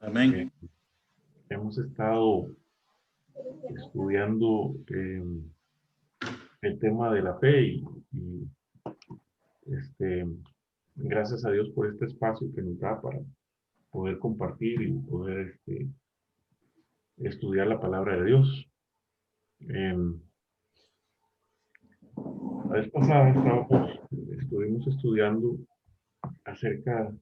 Amén. Hemos estado estudiando el tema de la fe y, este, gracias a Dios por este espacio que nos da para poder compartir y poder estudiar la palabra de Dios. La vez pasada estuvimos estudiando acerca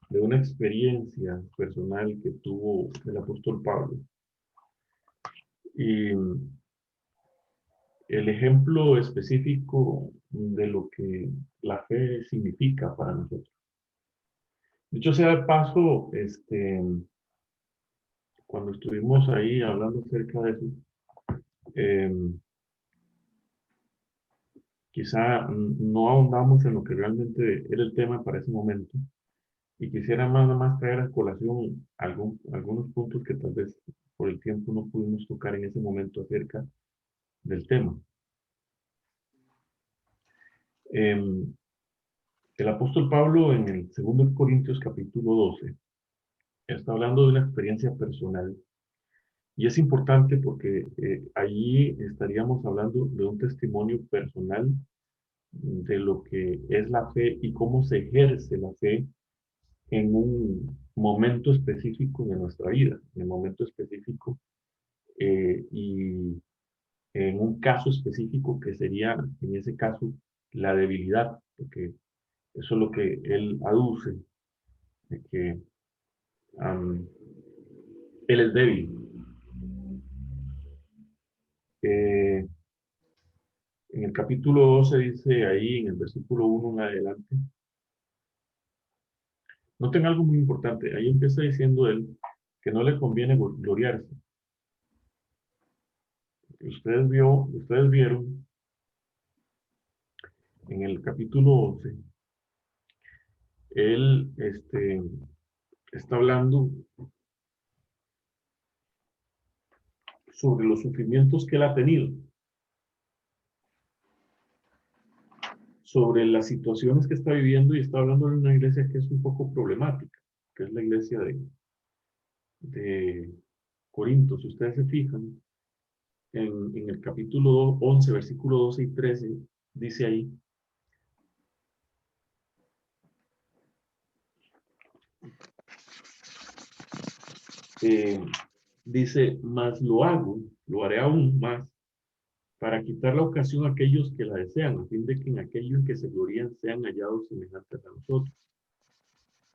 de una experiencia personal que tuvo el apóstol Pablo. Y el ejemplo específico de lo que la fe significa para nosotros. Dicho sea de paso, cuando estuvimos ahí hablando acerca de eso, eh, quizá no ahondamos en lo que realmente era el tema para ese momento, y quisiera nada más traer a colación algunos puntos que tal vez por el tiempo no pudimos tocar en ese momento acerca del tema. Eh, el apóstol Pablo en el 2 Corintios capítulo 12 está hablando de una experiencia personal. Y es importante porque allí estaríamos hablando de un testimonio personal de lo que es la fe y cómo se ejerce la fe en un momento específico de nuestra vida, en un momento específico y en un caso específico que sería, en ese caso, la debilidad, porque eso es lo que él aduce, de que um, él es débil. Eh, en el capítulo 12 dice ahí, en el versículo 1 en adelante, noten algo muy importante, ahí empieza diciendo él que no le conviene gloriarse. Ustedes vieron en el capítulo 11, él está hablando sobre los sufrimientos que él ha tenido, sobre las situaciones que está viviendo, y está hablando de una iglesia que es un poco problemática, que es la iglesia de Corinto. Si ustedes se fijan, en el capítulo 11, versículo 12 y 13, dice ahí, eh, dice, más lo hago, lo haré aún más, para quitar la ocasión a aquellos que la desean, a fin de que en aquello en que se glorían sean hallados semejantes a nosotros.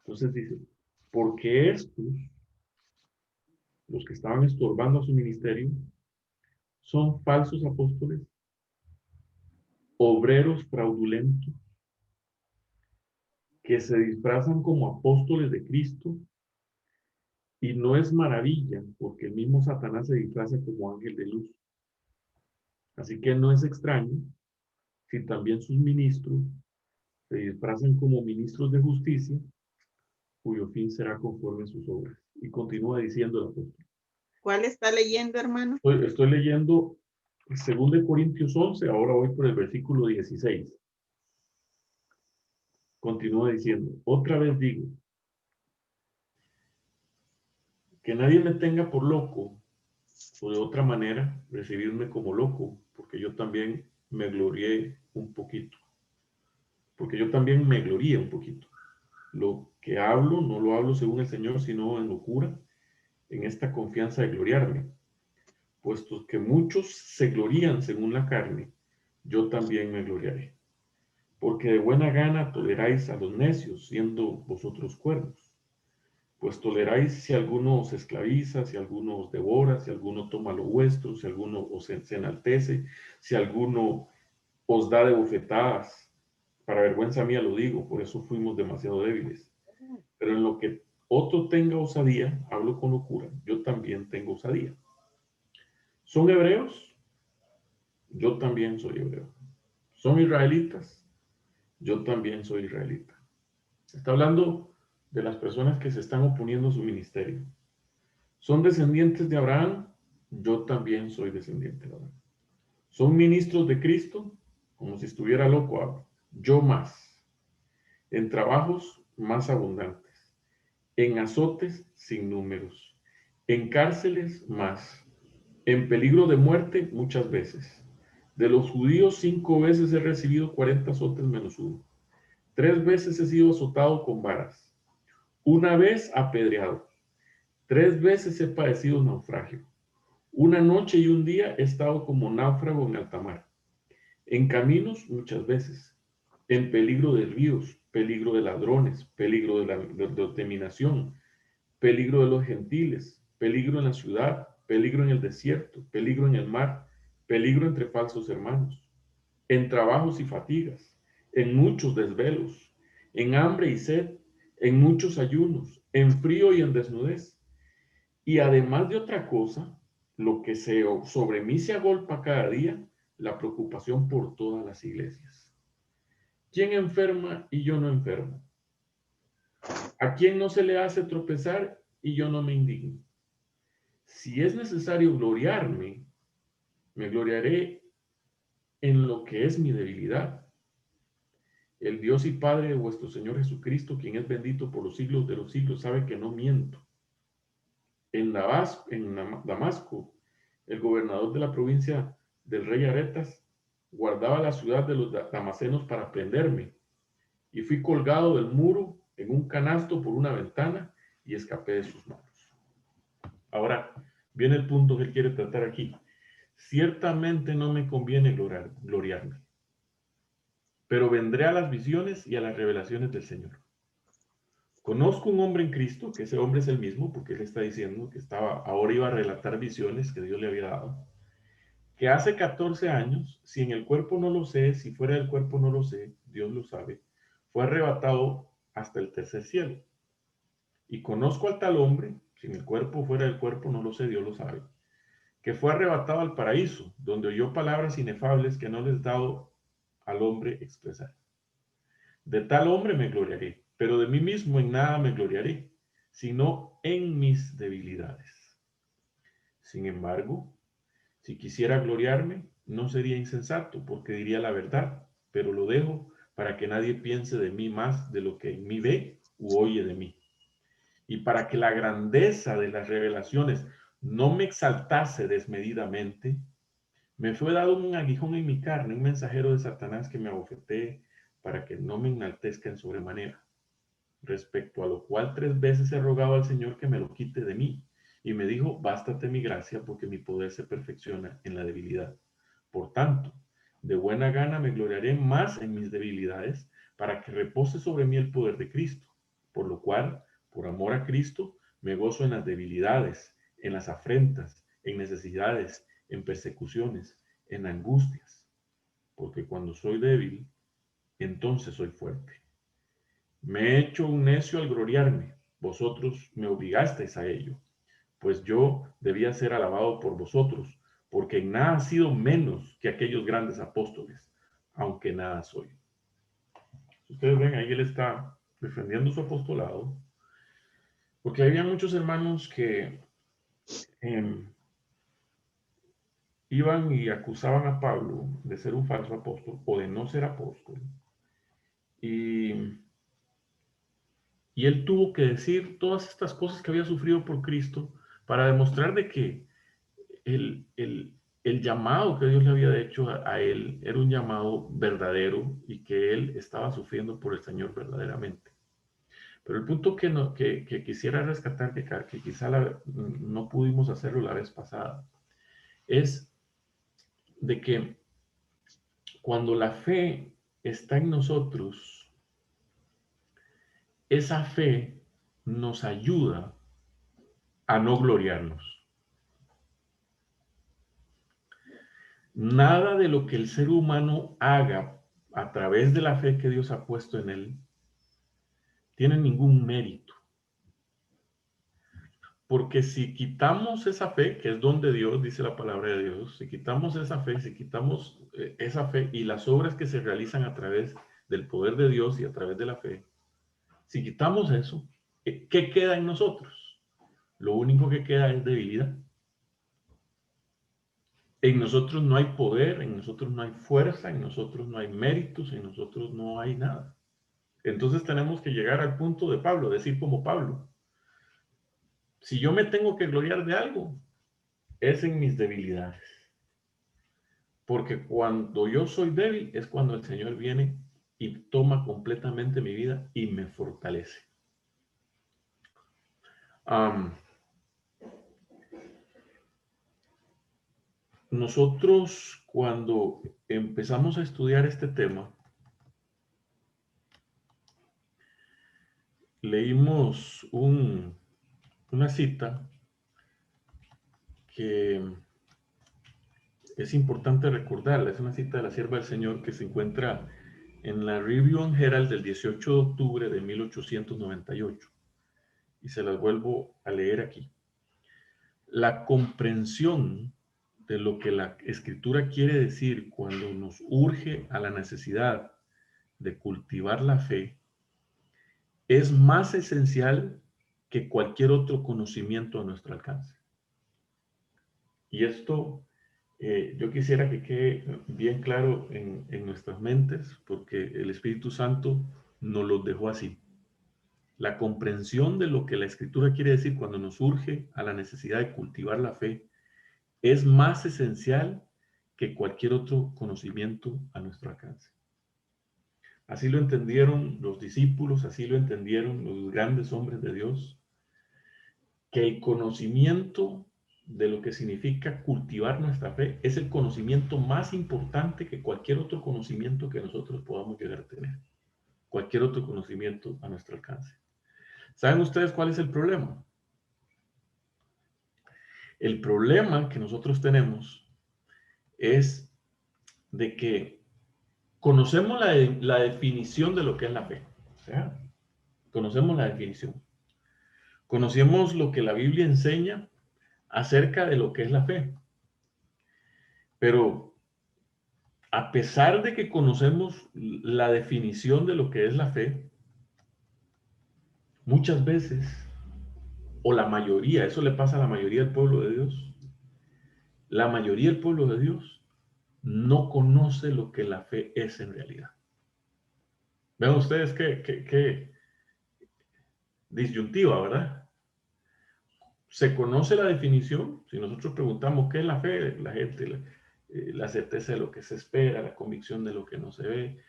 Entonces dice, porque estos, los que estaban estorbando a su ministerio, son falsos apóstoles, obreros fraudulentos, que se disfrazan como apóstoles de Cristo, y no es maravilla, porque el mismo Satanás se disfraza como ángel de luz. Así que no es extraño si también sus ministros se disfrazan como ministros de justicia, cuyo fin será conforme a sus obras. Y continúa diciendo el apóstol. ¿Cuál está leyendo, hermano? Estoy leyendo 2 Corintios 11, ahora voy por el versículo 16. Continúa diciendo, otra vez digo, que nadie me tenga por loco, o de otra manera, recibirme como loco, porque yo también me glorié un poquito. Porque yo también me glorié un poquito. Lo que hablo, no lo hablo según el Señor, sino en locura, en esta confianza de gloriarme. Puesto que muchos se glorían según la carne, yo también me gloriaré. Porque de buena gana toleráis a los necios, siendo vosotros cuerdos. Pues toleráis si alguno os esclaviza, si alguno os devora, si alguno toma lo vuestro, si alguno os enaltece, si alguno os da de bofetadas. Para vergüenza mía lo digo, por eso fuimos demasiado débiles. Pero en lo que otro tenga osadía, hablo con locura, yo también tengo osadía. ¿Son hebreos? Yo también soy hebreo. ¿Son israelitas? Yo también soy israelita. Está hablando de las personas que se están oponiendo a su ministerio. ¿Son descendientes de Abraham? Yo también soy descendiente de Abraham. ¿Son ministros de Cristo? Como si estuviera loco, yo más. En trabajos más abundantes. en azotes sin números, en cárceles más, en peligro de muerte muchas veces. De los judíos 5 veces he recibido 40 azotes menos uno. 3 veces he sido azotado con varas. 1 vez apedreado. 3 veces he padecido naufragio. 1 noche y 1 día he estado como náufrago en alta mar. En caminos muchas veces. En peligro de ríos, peligro de ladrones, peligro de minación, peligro de los gentiles, peligro en la ciudad, peligro en el desierto, peligro en el mar, peligro entre falsos hermanos, en trabajos y fatigas, en muchos desvelos, en hambre y sed, en muchos ayunos, en frío y en desnudez. Y además de otra cosa, lo que sobre mí se agolpa cada día, la preocupación por todas las iglesias. ¿Quién enferma y yo no enfermo? ¿A quién no se le hace tropezar y yo no me indigno? Si es necesario gloriarme, me gloriaré en lo que es mi debilidad. El Dios y Padre de vuestro Señor Jesucristo, quien es bendito por los siglos de los siglos, sabe que no miento. En Damasco, el gobernador de la provincia del rey Aretas guardaba la ciudad de los damasenos para prenderme, y fui colgado del muro en un canasto por una ventana y escapé de sus manos. Ahora viene el punto que él quiere tratar aquí. Ciertamente no me conviene gloriarme, pero vendré a las visiones y a las revelaciones del Señor. Conozco un hombre en Cristo, que ese hombre es el mismo, porque él está diciendo que ahora iba a relatar visiones que Dios le había dado, que hace 14 años, si en el cuerpo no lo sé, si fuera del cuerpo no lo sé, Dios lo sabe, fue arrebatado hasta el tercer cielo. Y conozco al tal hombre, si en el cuerpo fuera del cuerpo no lo sé, Dios lo sabe, que fue arrebatado al paraíso, donde oyó palabras inefables que no les dado al hombre expresar. De tal hombre me gloriaré, pero de mí mismo en nada me gloriaré, sino en mis debilidades. Sin embargo, si quisiera gloriarme, no sería insensato, porque diría la verdad, pero lo dejo para que nadie piense de mí más de lo que en mí ve u oye de mí. Y para que la grandeza de las revelaciones no me exaltase desmedidamente, me fue dado un aguijón en mi carne, un mensajero de Satanás que me abofetee para que no me enaltezca en sobremanera. Respecto a lo cual 3 veces he rogado al Señor que me lo quite de mí. Y me dijo, bástate mi gracia, porque mi poder se perfecciona en la debilidad. Por tanto, de buena gana me gloriaré más en mis debilidades, para que repose sobre mí el poder de Cristo. Por lo cual, por amor a Cristo, me gozo en las debilidades, en las afrentas, en necesidades, en persecuciones, en angustias. Porque cuando soy débil, entonces soy fuerte. Me he hecho un necio al gloriarme, vosotros me obligasteis a ello, pues yo debía ser alabado por vosotros, porque en nada he sido menos que aquellos grandes apóstoles, aunque nada soy. Ustedes ven, ahí él está defendiendo su apostolado, porque había muchos hermanos que iban y acusaban a Pablo de ser un falso apóstol o de no ser apóstol. Y él tuvo que decir todas estas cosas que había sufrido por Cristo para demostrar de que el llamado que Dios le había hecho a él era un llamado verdadero y que él estaba sufriendo por el Señor verdaderamente. Pero el punto que quisiera rescatar, que quizá no pudimos hacerlo la vez pasada, es de que cuando la fe está en nosotros, esa fe nos ayuda a no gloriarnos. Nada de lo que el ser humano haga a través de la fe que Dios ha puesto en él tiene ningún mérito. Porque si quitamos esa fe, que es don de Dios, dice la palabra de Dios, si quitamos esa fe y las obras que se realizan a través del poder de Dios y a través de la fe, si quitamos eso, ¿qué queda en nosotros? Lo único que queda es debilidad. En nosotros no hay poder, en nosotros no hay fuerza, en nosotros no hay méritos, en nosotros no hay nada. Entonces tenemos que llegar al punto de Pablo, decir como Pablo, Si yo me tengo que gloriar de algo, es en mis debilidades. Porque cuando yo soy débil es cuando el Señor viene y toma completamente mi vida y me fortalece. Nosotros cuando empezamos a estudiar este tema, leímos una cita que es importante recordarla. Es una cita de la sierva del Señor que se encuentra en la Review and Herald del 18 de octubre de 1898. Y se las vuelvo a leer aquí. La comprensión de lo que la Escritura quiere decir cuando nos urge a la necesidad de cultivar la fe es más esencial que cualquier otro conocimiento a nuestro alcance. Y esto yo quisiera que quede bien claro en nuestras mentes, porque el Espíritu Santo nos lo dejó así. La comprensión de lo que la Escritura quiere decir cuando nos urge a la necesidad de cultivar la fe es más esencial que cualquier otro conocimiento a nuestro alcance. Así lo entendieron los discípulos, así lo entendieron los grandes hombres de Dios, que el conocimiento de lo que significa cultivar nuestra fe es el conocimiento más importante que cualquier otro conocimiento que nosotros podamos llegar a tener, cualquier otro conocimiento a nuestro alcance. ¿Saben ustedes cuál es el problema? El problema que nosotros tenemos es de que conocemos la definición de lo que es la fe. ¿Ya? Conocemos la definición. Conocemos lo que la Biblia enseña acerca de lo que es la fe. Pero a pesar de que conocemos la definición de lo que es la fe, muchas veces, o la mayoría, eso le pasa a la mayoría del pueblo de Dios, la mayoría del pueblo de Dios no conoce lo que la fe es en realidad. Vean ustedes qué disyuntiva, ¿verdad? Se conoce la definición. Si nosotros preguntamos qué es la fe, la gente, la certeza de lo que se espera, la convicción de lo que no se ve.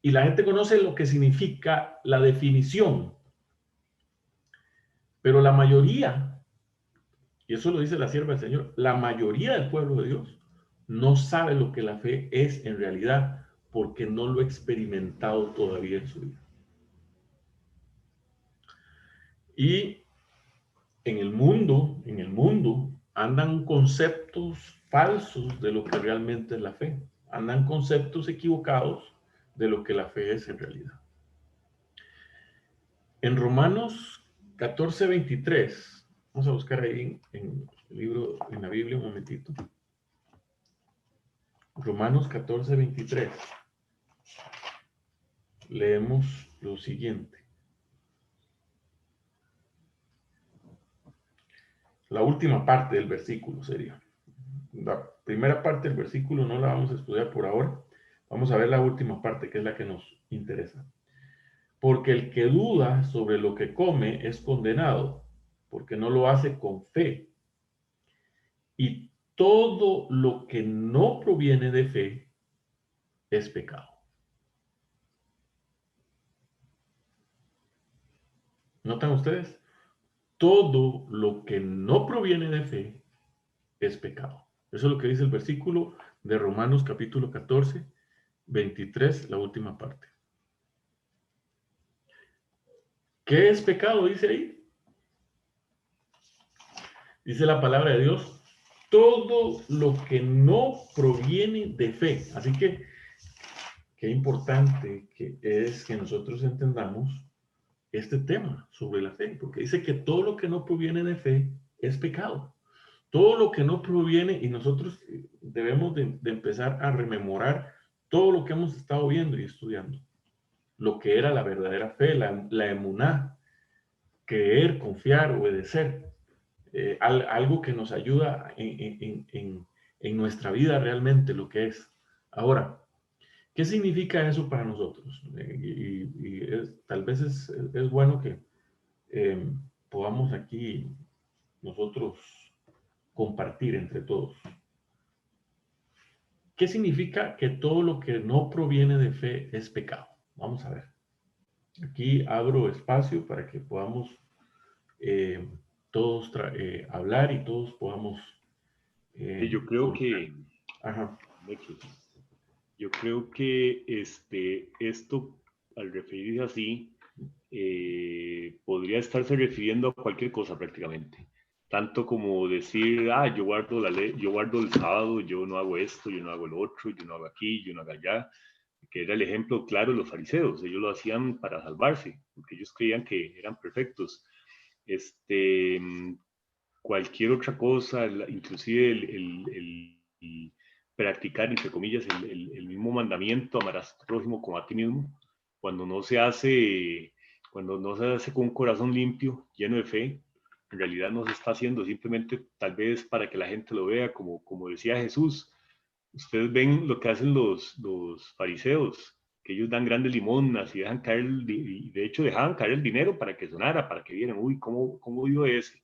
Y la gente conoce lo que significa la definición. Pero la mayoría, y eso lo dice la sierva del Señor, la mayoría del pueblo de Dios no sabe lo que la fe es en realidad porque no lo ha experimentado todavía en su vida. Y en el mundo andan conceptos falsos de lo que realmente es la fe. Andan conceptos equivocados de lo que la fe es en realidad. En Romanos 14:23, vamos a buscar ahí en el libro, en la Biblia un momentito. Romanos 14:23. Leemos lo siguiente. La última parte del versículo sería. La primera parte del versículo no la vamos a estudiar por ahora. Vamos a ver la última parte, que es la que nos interesa. Porque el que duda sobre lo que come es condenado, porque no lo hace con fe. Y todo lo que no proviene de fe es pecado. ¿Notan ustedes? Todo lo que no proviene de fe es pecado. Eso es lo que dice el versículo de Romanos capítulo 14, 23, la última parte. ¿Qué es pecado? Dice ahí. Dice la palabra de Dios, todo lo que no proviene de fe. Así que, qué importante que es que nosotros entendamos este tema sobre la fe, porque dice que todo lo que no proviene de fe es pecado. Todo lo que no proviene, y nosotros debemos de empezar a rememorar todo lo que hemos estado viendo y estudiando. Lo que era la verdadera fe, la emuná, creer, confiar, obedecer. Algo que nos ayuda en nuestra vida realmente, lo que es. Ahora, ¿qué significa eso para nosotros? Tal vez es bueno que podamos aquí nosotros compartir entre todos. ¿Qué significa que todo lo que no proviene de fe es pecado? Vamos a ver. Aquí abro espacio para que podamos todos hablar y todos podamos... Y yo creo que, Ajá. yo creo que esto, al referirse así, podría estarse refiriendo a cualquier cosa prácticamente. Tanto como decir, yo guardo la ley, yo guardo el sábado, yo no hago esto, yo no hago lo otro, yo no hago aquí, yo no hago allá, que era el ejemplo claro de los fariseos. Ellos lo hacían para salvarse, porque ellos creían que eran perfectos. Cualquier otra cosa, inclusive el practicar, entre comillas, el mismo mandamiento, amarás a tu prójimo como a ti mismo, cuando no se hace con un corazón limpio, lleno de fe, en realidad no se está haciendo simplemente tal vez para que la gente lo vea, como decía Jesús. Ustedes ven lo que hacen los fariseos, que ellos dan grandes limonas y dejan caer, de hecho dejaban caer el dinero para que sonara, para que vieran, uy, ¿cómo vivo ese?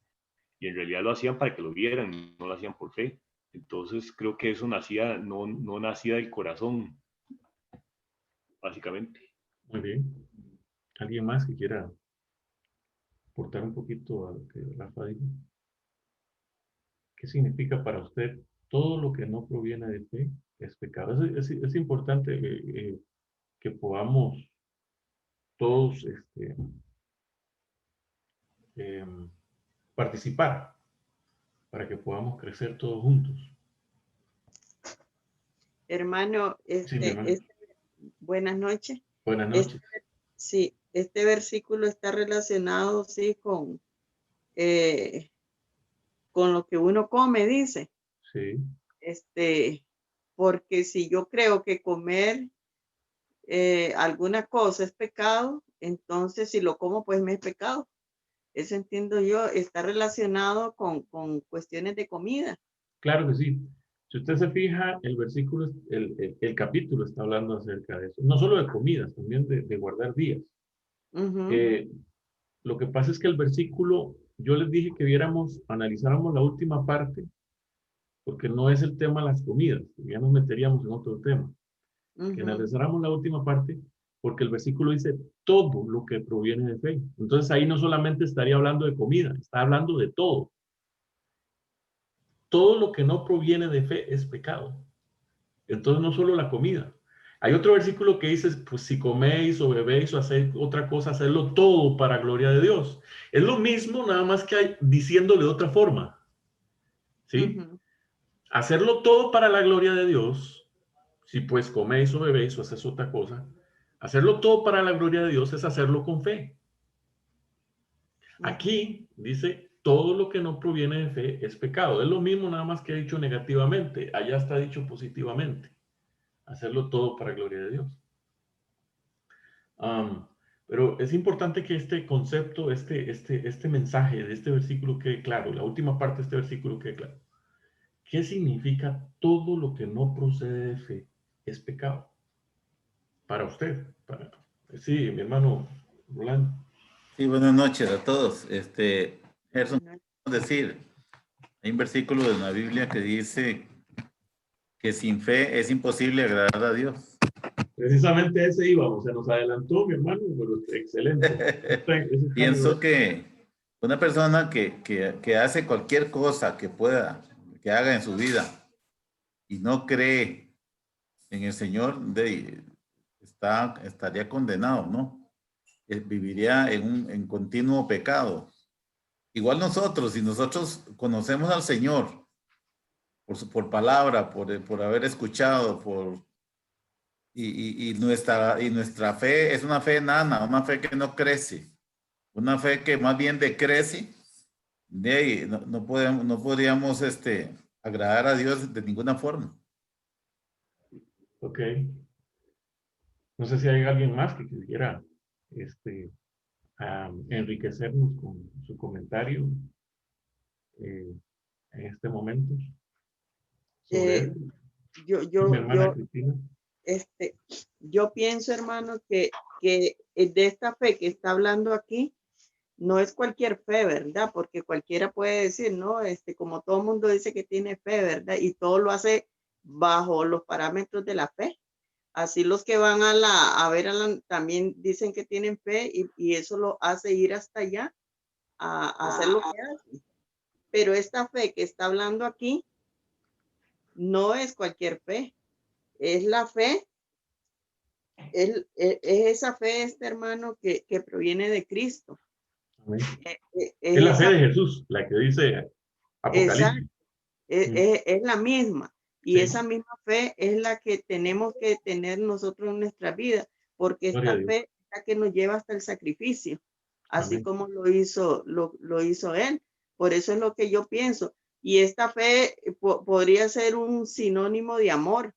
Y en realidad lo hacían para que lo vieran, no lo hacían por fe. Entonces creo que eso no nacía del corazón, básicamente. Muy bien. ¿Alguien más que quiera aportar un poquito a lo que Rafa dijo? ¿Qué significa para usted todo lo que no proviene de fe es pecado? Es importante que podamos todos participar para que podamos crecer todos juntos. Hermano, Sí, mi hermano. buenas noches. Buenas noches. Sí, este versículo está relacionado, sí, con lo que uno come, dice. Sí. Porque si yo creo que comer alguna cosa es pecado, entonces si lo como, pues me es pecado. Eso entiendo yo, está relacionado con cuestiones de comida. Claro que sí. Si usted se fija, el versículo, el capítulo está hablando acerca de eso. No solo de comidas, también de guardar días. Lo que pasa es que el versículo, yo les dije que analizáramos la última parte, porque no es el tema de las comidas, ya nos meteríamos en otro tema. Que analizáramos la última parte, porque el versículo dice todo lo que proviene de fe. Entonces ahí no solamente estaría hablando de comida, está hablando de todo. Todo lo que no proviene de fe es pecado. Entonces no solo la comida. Hay otro versículo que dice, pues si coméis o bebéis o hacéis otra cosa, hacedlo todo para gloria de Dios. Es lo mismo, nada más que diciéndole de otra forma. ¿Sí? Hacerlo todo para la gloria de Dios, si pues coméis o bebéis o hacéis otra cosa, hacerlo todo para la gloria de Dios es hacerlo con fe. Aquí dice, todo lo que no proviene de fe es pecado. Es lo mismo, nada más que he dicho negativamente. Allá está dicho positivamente. Hacerlo todo para gloria de Dios. Pero es importante que este concepto, este mensaje de este versículo quede claro, la última parte de este versículo quede claro. ¿Qué significa todo lo que no procede de fe es pecado? Para usted. Sí, mi hermano Rolando. Sí, buenas noches a todos. Gerson, decir, hay un versículo de la Biblia que dice que sin fe es imposible agradar a Dios. Precisamente ese íbamos, se nos adelantó mi hermano, pero excelente. Pienso que una persona que hace cualquier cosa que haga en su vida y no cree en el Señor, estaría condenado, ¿no? Viviría en continuo pecado. Igual nosotros, si nosotros conocemos al Señor por palabra, por haber escuchado, y nuestra fe es una fe enana, una fe que no crece, una fe que más bien decrece, de ahí no podríamos agradar a Dios de ninguna forma. Ok. No sé si hay alguien más que quisiera enriquecernos con su comentario en este momento. Yo pienso, hermano, que de esta fe que está hablando aquí, no es cualquier fe, ¿verdad? Porque cualquiera puede decir, no, como todo el mundo dice que tiene fe, ¿verdad? Y todo lo hace bajo los parámetros de la fe. Así los que van a ver también dicen que tienen fe y eso lo hace ir hasta allá a hacer lo que hacen. Pero esta fe que está hablando aquí no es cualquier fe, es la fe, es esa fe, hermano, que proviene de Cristo. Amén. Es Es la fe esa, de Jesús, la que dice Apocalipsis. exacto, es la misma. Y Sí. esa misma fe es la que tenemos que tener nosotros en nuestra vida, porque Gloria a esta Dios. fe es la que nos lleva hasta el sacrificio, así Amén. como lo hizo él. Por eso es lo que yo pienso. Y esta fe podría ser un sinónimo de amor,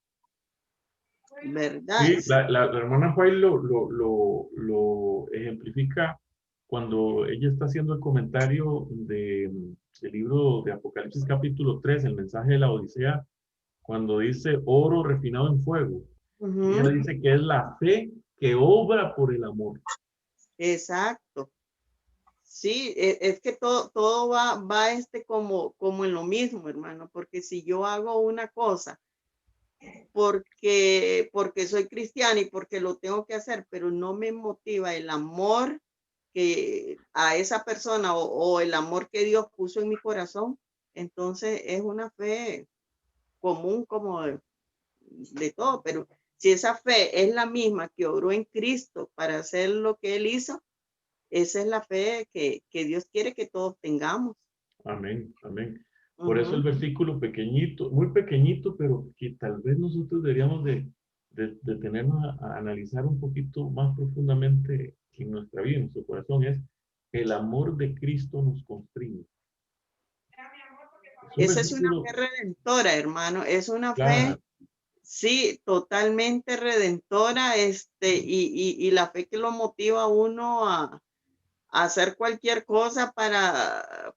¿verdad? Sí, la hermana White lo ejemplifica cuando ella está haciendo el comentario del libro de Apocalipsis capítulo 3, el mensaje de la Odisea, cuando dice oro refinado en fuego. Ella Ujú, dice que es la fe que obra por el amor. exacto. Sí, es que todo va como en lo mismo, hermano, porque si yo hago una cosa porque soy cristiana y porque lo tengo que hacer, pero no me motiva el amor que a esa persona o el amor que Dios puso en mi corazón, entonces es una fe común como de todo, pero si esa fe es la misma que obró en Cristo para hacer lo que Él hizo, esa es la fe que Dios quiere que todos tengamos. Amén, amén. Por eso el Ujú. versículo pequeñito, muy pequeñito, pero que tal vez nosotros deberíamos de detenernos a analizar un poquito más profundamente en nuestra vida, en nuestro corazón, es el amor de Cristo nos constriñe. Es un Esa es una versículo, fe redentora, hermano, es una fe. claro, Sí, totalmente redentora, y la fe que lo motiva a uno a hacer cualquier cosa para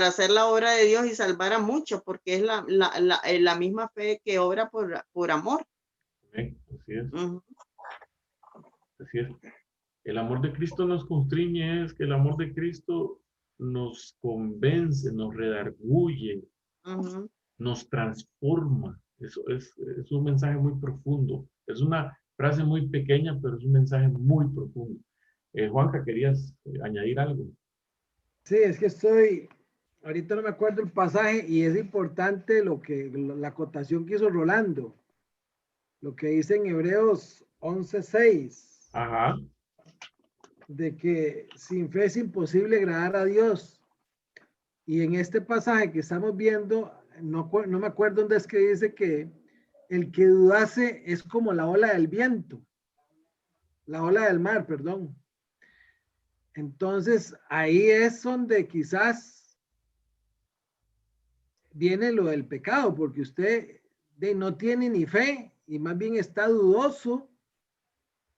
hacer la obra de Dios y salvar a muchos, porque es la misma fe que obra por amor. amén, así es, Ujú, así es. El amor de Cristo nos constriñe, es que el amor de Cristo nos convence, nos redarguye, ujú. nos transforma. Eso es un mensaje muy profundo. Es una frase muy pequeña, pero es un mensaje muy profundo. Juanca, ¿querías añadir algo? Sí, es que ahorita no me acuerdo el pasaje y es importante la acotación que hizo Rolando, lo que dice en Hebreos 11:6, Ajá, de que sin fe es imposible agradar a Dios. Y en este pasaje que estamos viendo, no me acuerdo dónde es que dice que el que dudase es como la ola del viento, la ola del mar, perdón. Entonces, ahí es donde quizás viene lo del pecado, porque usted no tiene ni fe y más bien está dudoso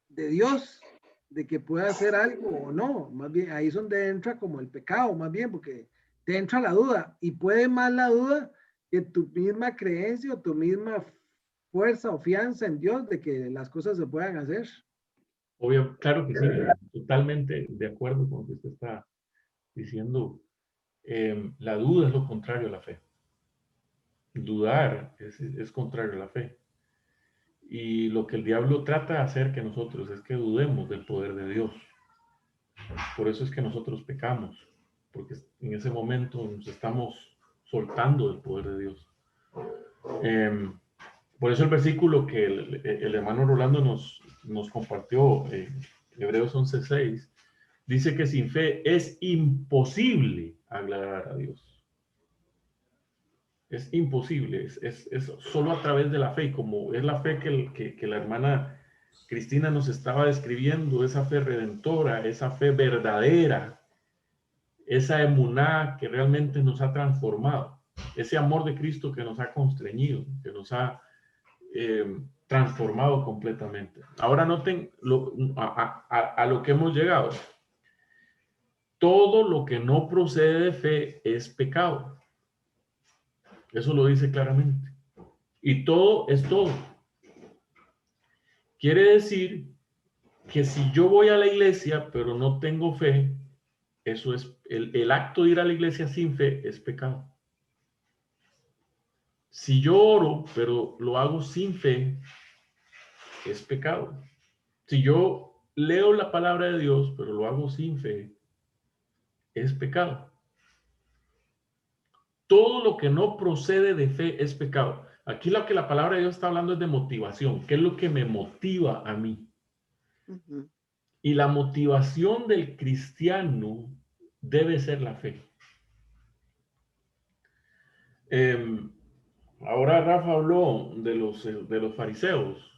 de Dios, de que pueda hacer algo o no. Más bien ahí es donde entra como el pecado, más bien, porque te entra la duda y puede más la duda que tu misma creencia o tu misma fuerza o fianza en Dios de que las cosas se puedan hacer. obvio, claro que sí, totalmente de acuerdo con lo que usted está diciendo. La duda es lo contrario a la fe. Dudar es contrario a la fe. Y lo que el diablo trata de hacer que nosotros es que dudemos del poder de Dios. Por eso es que nosotros pecamos, porque en ese momento nos estamos soltando del poder de Dios. Por eso el versículo que el hermano Rolando nos compartió, Hebreos 11:6, dice que sin fe es imposible agradar a Dios. Es imposible, es solo a través de la fe, como es la fe que la hermana Cristina nos estaba describiendo, esa fe redentora, esa fe verdadera, esa emuná que realmente nos ha transformado, ese amor de Cristo que nos ha constreñido, que nos ha transformado completamente. Ahora noten a lo que hemos llegado. Todo lo que no procede de fe es pecado. Eso lo dice claramente. Y todo es todo. Quiere decir que si yo voy a la iglesia pero no tengo fe, eso es, el acto de ir a la iglesia sin fe es pecado. Si yo oro, pero lo hago sin fe, es pecado. Si yo leo la palabra de Dios, pero lo hago sin fe, es pecado. Todo lo que no procede de fe es pecado. Aquí lo que la palabra de Dios está hablando es de motivación. ¿Qué es lo que me motiva a mí? Ujú. Y la motivación del cristiano debe ser la fe. Ahora Rafa habló de los fariseos.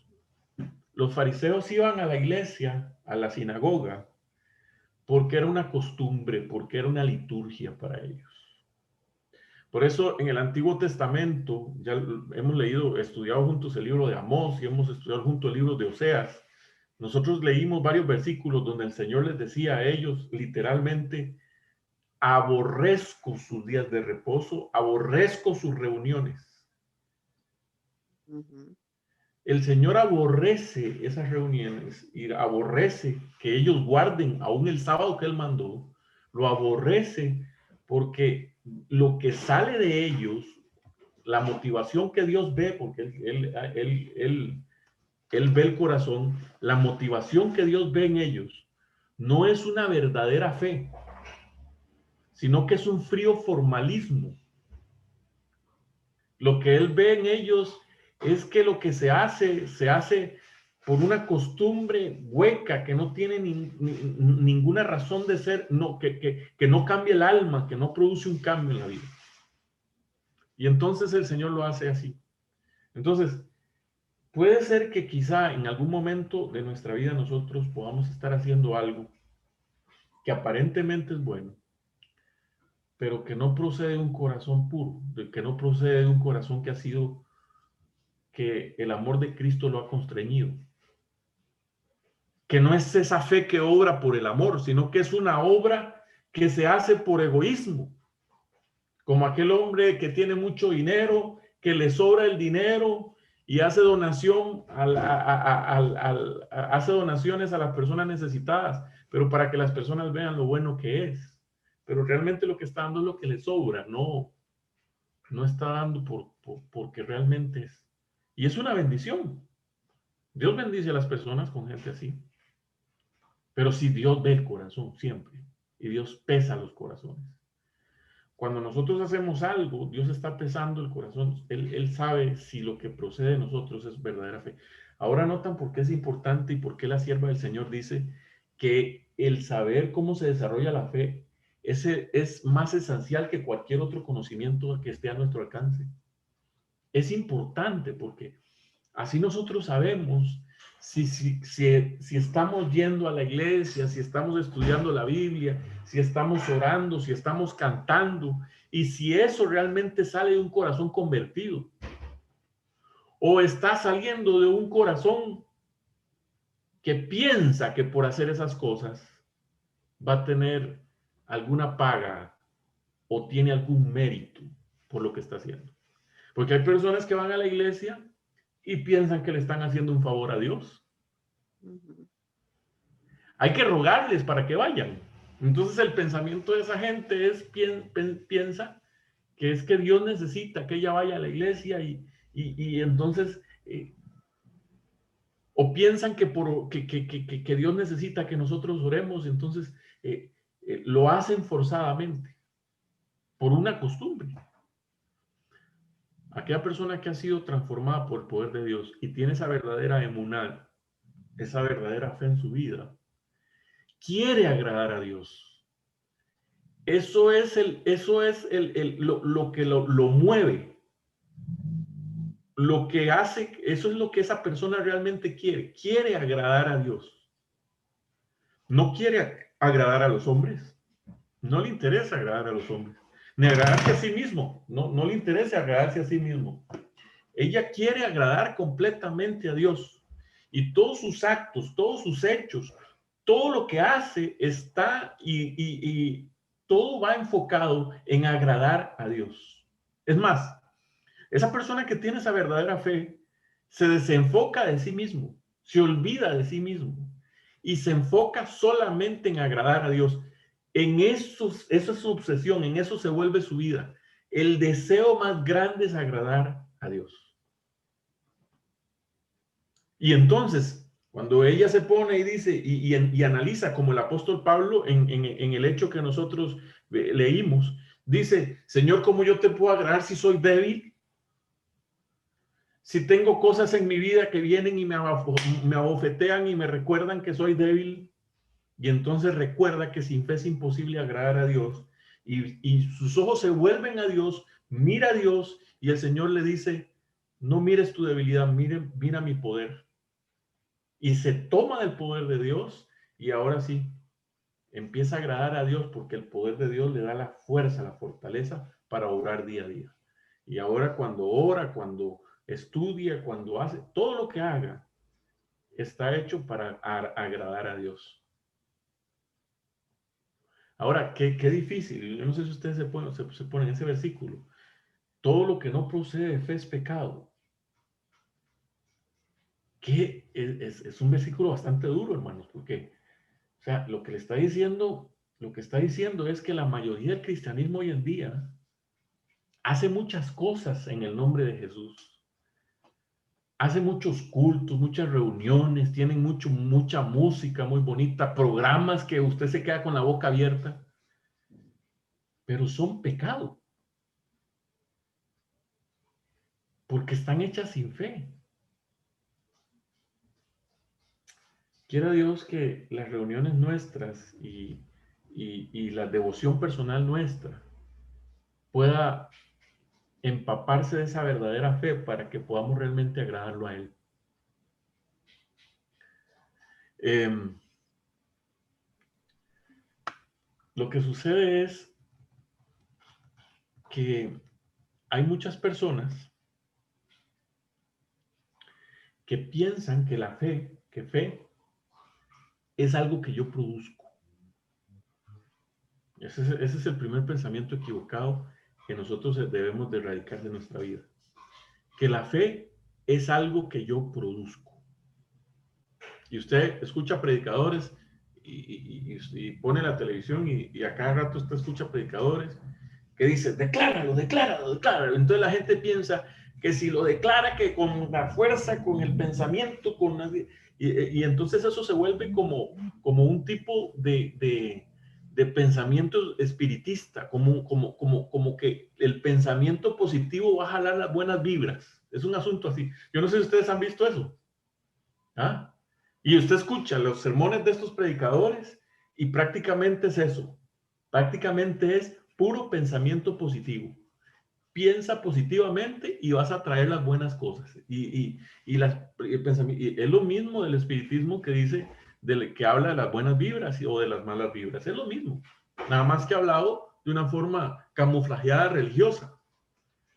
Los fariseos iban a la iglesia, a la sinagoga, porque era una costumbre, porque era una liturgia para ellos. Por eso en el Antiguo Testamento, ya hemos leído, estudiado juntos el libro de Amós y hemos estudiado juntos el libro de Oseas. Nosotros leímos varios versículos donde el Señor les decía a ellos literalmente: aborrezco sus días de reposo, aborrezco sus reuniones. Ujú. El Señor aborrece esas reuniones y aborrece que ellos guarden aún el sábado que Él mandó. Lo aborrece porque lo que sale de ellos, la motivación que Dios ve, porque Él ve el corazón, la motivación que Dios ve en ellos no es una verdadera fe, sino que es un frío formalismo. Lo que Él ve en ellos es que lo que se hace por una costumbre hueca que no tiene ninguna razón de ser, no, que no cambia el alma, que no produce un cambio en la vida. Y entonces el Señor lo hace así. Entonces, puede ser que quizá en algún momento de nuestra vida nosotros podamos estar haciendo algo que aparentemente es bueno, pero que no procede de un corazón puro, que no procede de un corazón que ha sido, que el amor de Cristo lo ha constreñido. Que no es esa fe que obra por el amor, sino que es una obra que se hace por egoísmo. Como aquel hombre que tiene mucho dinero, que le sobra el dinero y hace hace donaciones a las personas necesitadas, pero para que las personas vean lo bueno que es. Pero realmente lo que está dando es lo que le sobra, no está dando porque realmente es. Y es una bendición. Dios bendice a las personas con gente así. Pero si Dios ve el corazón siempre, y Dios pesa los corazones. Cuando nosotros hacemos algo, Dios está pesando el corazón. Él sabe si lo que procede de nosotros es verdadera fe. Ahora notan por qué es importante y por qué la sierva del Señor dice que el saber cómo se desarrolla la fe es más esencial que cualquier otro conocimiento que esté a nuestro alcance. Es importante porque así nosotros sabemos si estamos yendo a la iglesia, si estamos estudiando la Biblia, si estamos orando, si estamos cantando, y si eso realmente sale de un corazón convertido, o está saliendo de un corazón que piensa que por hacer esas cosas va a tener alguna paga o tiene algún mérito por lo que está haciendo. Porque hay personas que van a la iglesia y piensan que le están haciendo un favor a Dios. Ujú. Hay que rogarles para que vayan. Entonces el pensamiento de esa gente es, piensa que es que Dios necesita que ella vaya a la iglesia y entonces, o piensan que Dios necesita que nosotros oremos, entonces lo hacen forzadamente, por una costumbre. Aquella persona que ha sido transformada por el poder de Dios y tiene esa verdadera emuná, esa verdadera fe en su vida, quiere agradar a Dios. Eso es lo que lo mueve. Lo que hace, eso es lo que esa persona realmente quiere. Quiere agradar a Dios. No quiere agradar a los hombres. No le interesa agradar a los hombres. Ni agradarse a sí mismo. No le interesa agradarse a sí mismo. Ella quiere agradar completamente a Dios. Y todos sus actos, todos sus hechos, todo lo que hace está y todo va enfocado en agradar a Dios. Es más, esa persona que tiene esa verdadera fe se desenfoca de sí mismo, se olvida de sí mismo y se enfoca solamente en agradar a Dios. esa es su obsesión, en eso se vuelve su vida. El deseo más grande es agradar a Dios. Y entonces, cuando ella se pone y dice, y analiza como el apóstol Pablo en el hecho que nosotros leímos, dice, Señor, ¿cómo yo te puedo agradar si soy débil? Si tengo cosas en mi vida que vienen y me abofetean y me recuerdan que soy débil. Y entonces recuerda que sin fe es imposible agradar a Dios. Y sus ojos se vuelven a Dios, mira a Dios, y el Señor le dice, no mires tu debilidad, mira mi poder. Y se toma del poder de Dios, y ahora sí, empieza a agradar a Dios, porque el poder de Dios le da la fuerza, la fortaleza para obrar día a día. Y ahora cuando ora, cuando estudia, cuando hace, todo lo que haga, está hecho para agradar a Dios. Ahora, qué difícil. Yo no sé si ustedes se ponen en ese versículo. Todo lo que no procede de fe es pecado. Que es un versículo bastante duro, hermanos, porque, o sea, lo que está diciendo es que la mayoría del cristianismo hoy en día hace muchas cosas en el nombre de Jesús. Hace muchos cultos, muchas reuniones, tienen mucha música muy bonita, programas que usted se queda con la boca abierta, pero son pecado. Porque están hechas sin fe. Quiera Dios que las reuniones nuestras y la devoción personal nuestra pueda empaparse de esa verdadera fe para que podamos realmente agradarlo a Él. Lo que sucede es que hay muchas personas que piensan que fe es algo que yo produzco. Ese es el primer pensamiento equivocado que nosotros debemos de erradicar de nuestra vida. Que la fe es algo que yo produzco. Y usted escucha predicadores y pone la televisión y a cada rato usted escucha predicadores que dicen, decláralo, decláralo, decláralo. Entonces la gente piensa que si lo declara, que con la fuerza, con el pensamiento, y entonces eso se vuelve como un tipo de pensamiento espiritista, como que el pensamiento positivo va a jalar las buenas vibras. Es un asunto así. Yo no sé si ustedes han visto eso. ¿Ah? Y usted escucha los sermones de estos predicadores y prácticamente es eso. Prácticamente es puro pensamiento positivo. Piensa positivamente y vas a traer las buenas cosas. Y es lo mismo del espiritismo que dice, que habla de las buenas vibras o de las malas vibras. Es lo mismo. Nada más que hablado de una forma camuflajeada religiosa.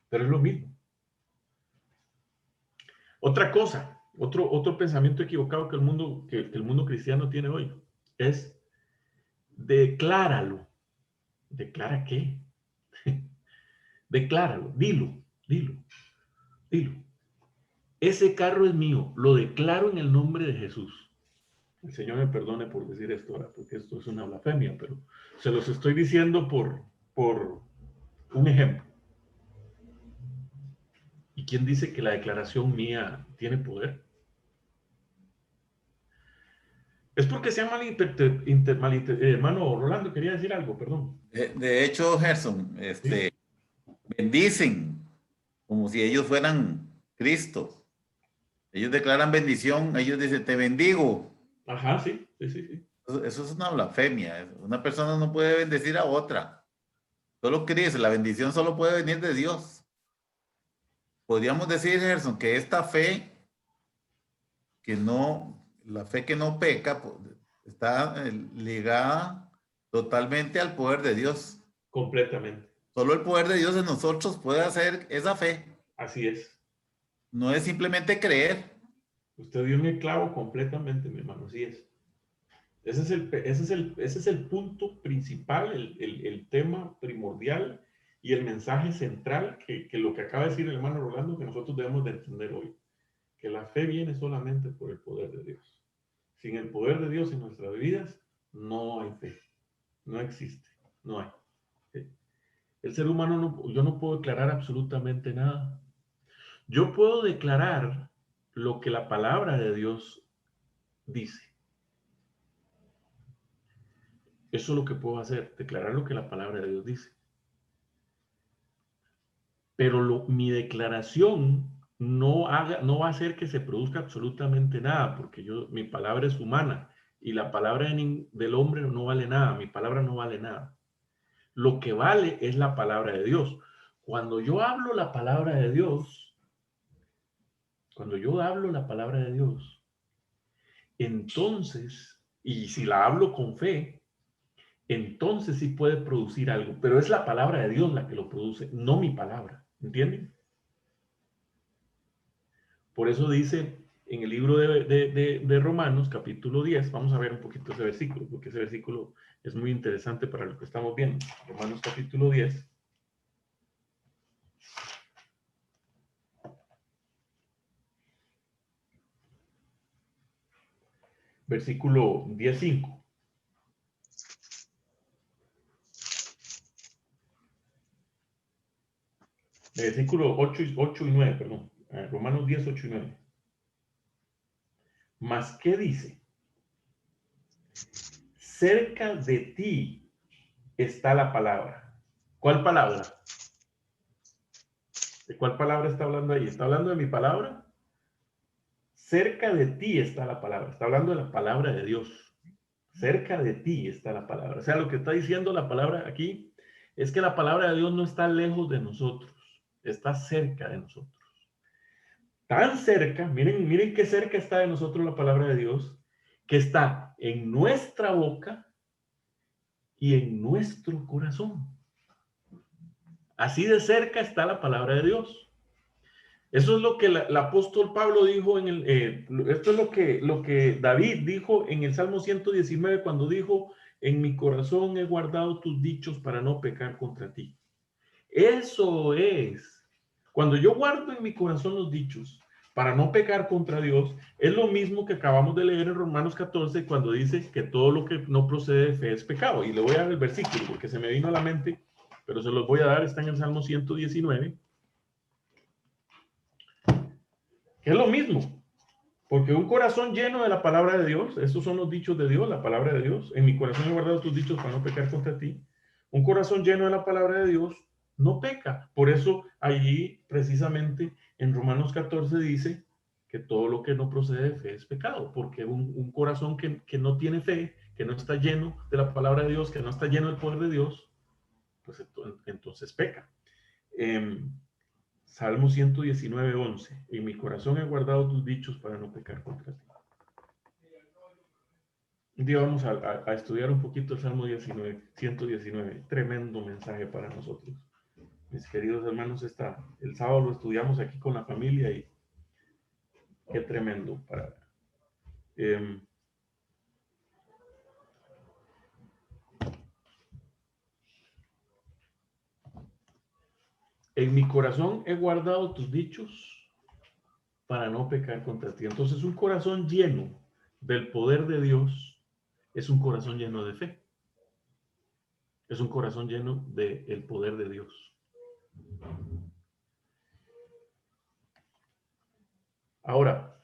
Pero es lo mismo. Otra cosa. Otro pensamiento equivocado que el mundo cristiano tiene hoy es decláralo. ¿Declara qué? Decláralo, dilo. Ese carro es mío, lo declaro en el nombre de Jesús. El Señor me perdone por decir esto ahora, porque esto es una blasfemia, pero se los estoy diciendo por un ejemplo. ¿Y quién dice que la declaración mía tiene poder? Es porque se ha hermano Rolando, quería decir algo, perdón. De hecho, Gerson, ¿Sí? bendicen como si ellos fueran Cristo. Ellos declaran bendición, ellos dicen, te bendigo. Ajá, sí. Eso es una blasfemia. Una persona no puede bendecir a otra. Solo Cristo, la bendición solo puede venir de Dios. Podríamos decir, Gerson, que esta fe la fe que no peca, está ligada totalmente al poder de Dios. Completamente. Solo el poder de Dios en nosotros puede hacer esa fe. Así es. No es simplemente creer. Usted dio en el clavo completamente, mi hermano, así es. Ese es el punto principal, el tema primordial y el mensaje central que lo que acaba de decir el hermano Rolando, que nosotros debemos de entender hoy. Que la fe viene solamente por el poder de Dios. Sin el poder de Dios en nuestras vidas, no hay fe. No existe. No hay. El ser humano, no, yo no puedo declarar absolutamente nada. Yo puedo declarar lo que la palabra de Dios dice. Eso es lo que puedo hacer, declarar lo que la palabra de Dios dice. Pero mi declaración no va a hacer que se produzca absolutamente nada, porque mi palabra es humana y la palabra del hombre no vale nada, mi palabra no vale nada. Lo que vale es la palabra de Dios. Cuando yo hablo la palabra de Dios, entonces, y si la hablo con fe, entonces sí puede producir algo, pero es la palabra de Dios la que lo produce, no mi palabra, ¿entienden? Por eso dice en el libro de Romanos, capítulo 10, vamos a ver un poquito ese versículo, porque ese versículo es muy interesante para lo que estamos viendo. Romanos capítulo 10. Versículo 10:5. Versículo 8 y 9, perdón. Romanos 10, 8 y 9. Mas, ¿qué dice? Cerca de ti está la palabra. ¿Cuál palabra? ¿De cuál palabra está hablando ahí? ¿Está hablando de mi palabra? Cerca de ti está la palabra. Está hablando de la palabra de Dios. Cerca de ti está la palabra. O sea, lo que está diciendo la palabra aquí es que la palabra de Dios no está lejos de nosotros. Está cerca de nosotros. Tan cerca, miren qué cerca está de nosotros la palabra de Dios, que está en nuestra boca y en nuestro corazón. Así de cerca está la palabra de Dios. Eso es lo que el apóstol Pablo dijo esto es lo que David dijo en el Salmo 119 cuando dijo, en mi corazón he guardado tus dichos para no pecar contra ti. Eso es. Cuando yo guardo en mi corazón los dichos para no pecar contra Dios, es lo mismo que acabamos de leer en Romanos 14 cuando dice que todo lo que no procede de fe es pecado. Y le voy a dar el versículo porque se me vino a la mente, pero se los voy a dar, está en el Salmo 119. Que es lo mismo, porque un corazón lleno de la palabra de Dios, estos son los dichos de Dios, la palabra de Dios, en mi corazón he guardado tus dichos para no pecar contra ti. Un corazón lleno de la palabra de Dios no peca. Por eso allí precisamente en Romanos 14 dice que todo lo que no procede de fe es pecado, porque un corazón que no tiene fe, que no está lleno de la palabra de Dios, que no está lleno del poder de Dios, pues entonces peca. Salmo 119, 11. En mi corazón he guardado tus dichos para no pecar contra ti. Un día vamos a estudiar un poquito el Salmo 119. Tremendo mensaje para nosotros. Mis queridos hermanos, el sábado lo estudiamos aquí con la familia y qué tremendo. En mi corazón he guardado tus dichos para no pecar contra ti. Entonces, un corazón lleno del poder de Dios es un corazón lleno de fe. Es un corazón lleno del poder de Dios. Ahora,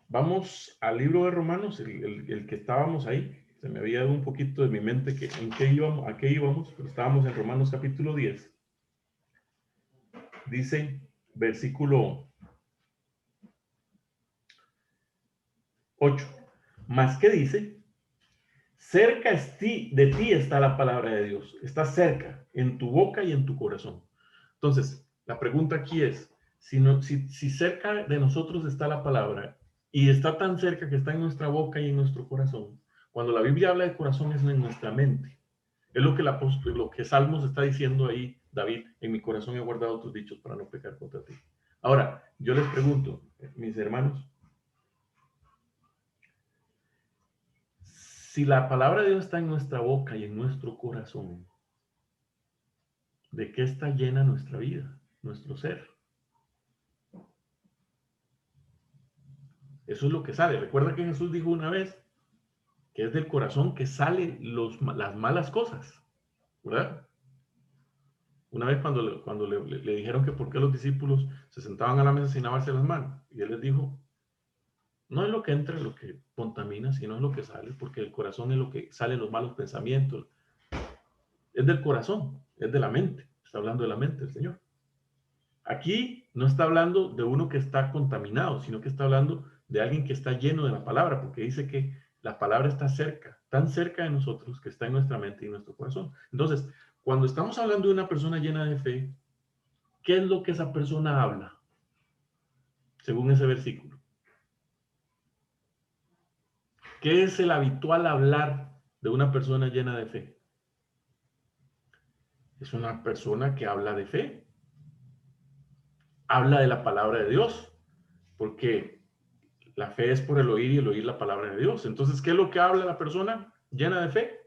vamos al libro de Romanos, el que estábamos ahí. Se me había dado un poquito de mi mente a qué íbamos, pero estábamos en Romanos capítulo 10. Dice, versículo 8. ¿Más qué dice? Cerca de ti está la palabra de Dios. Está cerca, en tu boca y en tu corazón. Entonces, la pregunta aquí es, si cerca de nosotros está la palabra y está tan cerca que está en nuestra boca y en nuestro corazón, cuando la Biblia habla de corazón es en nuestra mente. Es lo que Salmos está diciendo ahí, David, en mi corazón he guardado tus dichos para no pecar contra ti. Ahora, yo les pregunto, mis hermanos, si la palabra de Dios está en nuestra boca y en nuestro corazón, ¿de qué está llena nuestra vida, nuestro ser? Eso es lo que sale. Recuerda que Jesús dijo una vez que es del corazón que salen las malas cosas, ¿verdad? Una vez cuando le dijeron que por qué los discípulos se sentaban a la mesa sin lavarse las manos, y él les dijo, no es lo que entra lo que contamina, sino es lo que sale, porque el corazón es lo que salen los malos pensamientos. Es del corazón, es de la mente. Está hablando de la mente el Señor. Aquí no está hablando de uno que está contaminado, sino que está hablando de alguien que está lleno de la palabra, porque dice que la palabra está cerca, tan cerca de nosotros que está en nuestra mente y en nuestro corazón. Entonces, cuando estamos hablando de una persona llena de fe, ¿qué es lo que esa persona habla? Según ese versículo. ¿Qué es el habitual hablar de una persona llena de fe? Es una persona que habla de fe. Habla de la palabra de Dios, porque la fe es por el oír y el oír la palabra de Dios. Entonces, ¿qué es lo que habla la persona llena de fe?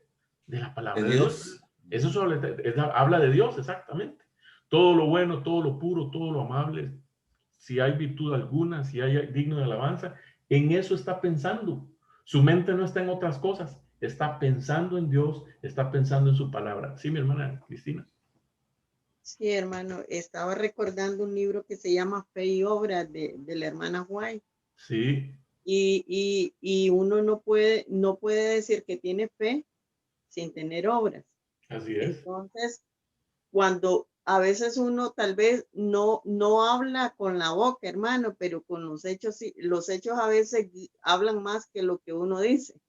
De la palabra de Dios. Eso habla de Dios, exactamente. Todo lo bueno, todo lo puro, todo lo amable, si hay virtud alguna, si hay digno de alabanza, en eso está pensando. Su mente no está en otras cosas, está pensando en Dios, está pensando en su palabra. Sí, mi hermana Cristina. Sí, hermano, estaba recordando un libro que se llama Fe y Obra de la hermana White. Sí. Y uno no puede decir que tiene fe sin tener obras. Así es. Entonces, cuando a veces uno tal vez no habla con la boca, hermano, pero con los hechos, sí, los hechos a veces hablan más que lo que uno dice.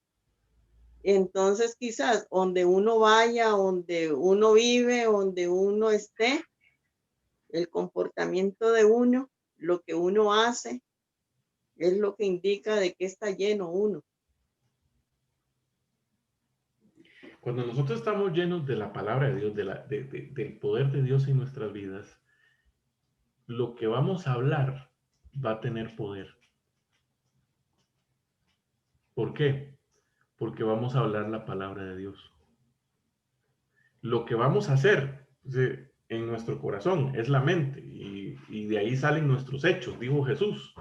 Entonces, quizás donde uno vaya, donde uno vive, donde uno esté, el comportamiento de uno, lo que uno hace, es lo que indica de qué está lleno uno. Cuando nosotros estamos llenos de la palabra de Dios, del poder de Dios en nuestras vidas, lo que vamos a hablar va a tener poder. ¿Por qué? Porque vamos a hablar la palabra de Dios. Lo que vamos a hacer en nuestro corazón es la mente y de ahí salen nuestros hechos, dijo Jesús.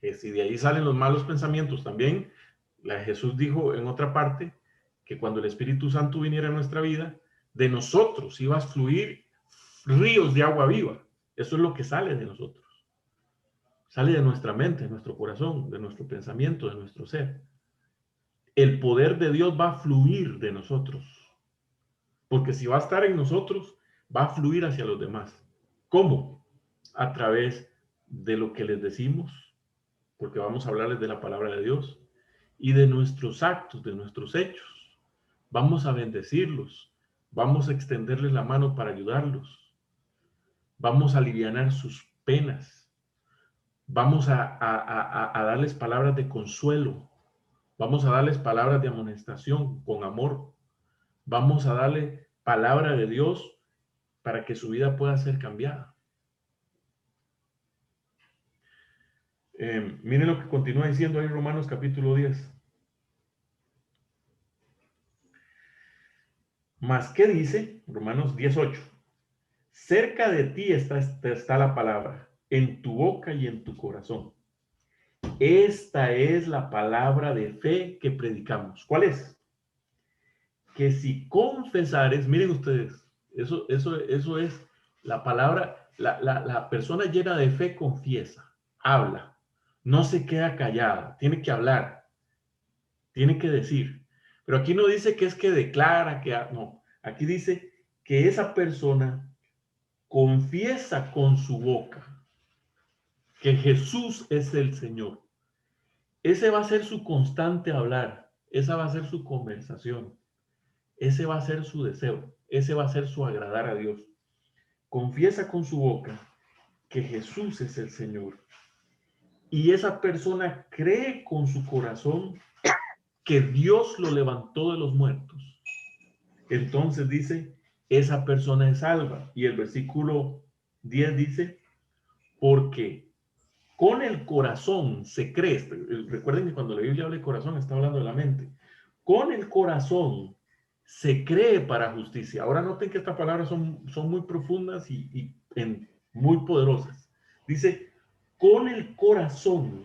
Que si de ahí salen los malos pensamientos también, Jesús dijo en otra parte que cuando el Espíritu Santo viniera a nuestra vida, de nosotros iba a fluir ríos de agua viva. Eso es lo que sale de nosotros. Sale de nuestra mente, de nuestro corazón, de nuestro pensamiento, de nuestro ser. El poder de Dios va a fluir de nosotros. Porque si va a estar en nosotros, va a fluir hacia los demás. ¿Cómo? A través de lo que les decimos, porque vamos a hablarles de la palabra de Dios, y de nuestros actos, de nuestros hechos. Vamos a bendecirlos, vamos a extenderles la mano para ayudarlos, vamos a alivianar sus penas, vamos a darles palabras de consuelo, vamos a darles palabras de amonestación con amor, vamos a darle palabra de Dios para que su vida pueda ser cambiada. Miren lo que continúa diciendo ahí Romanos capítulo 10. Mas, ¿qué dice? Romanos 10:8. Cerca de ti está la palabra, en tu boca y en tu corazón. Esta es la palabra de fe que predicamos. ¿Cuál es? Que si confesares, miren ustedes, eso es la palabra, la persona llena de fe confiesa, habla, no se queda callada, tiene que hablar, tiene que decir. Pero aquí no dice que es que declara, no, aquí dice que esa persona confiesa con su boca que Jesús es el Señor. Ese va a ser su constante hablar, esa va a ser su conversación, ese va a ser su deseo, ese va a ser su agradar a Dios. Confiesa con su boca que Jesús es el Señor. Y esa persona cree con su corazón que Dios lo levantó de los muertos. Entonces dice, esa persona es salva. Y el versículo 10 dice, porque con el corazón se cree. Recuerden que cuando la Biblia habla de corazón está hablando de la mente. Con el corazón se cree para justicia. Ahora noten que estas palabras son muy profundas y muy poderosas. Dice, con el corazón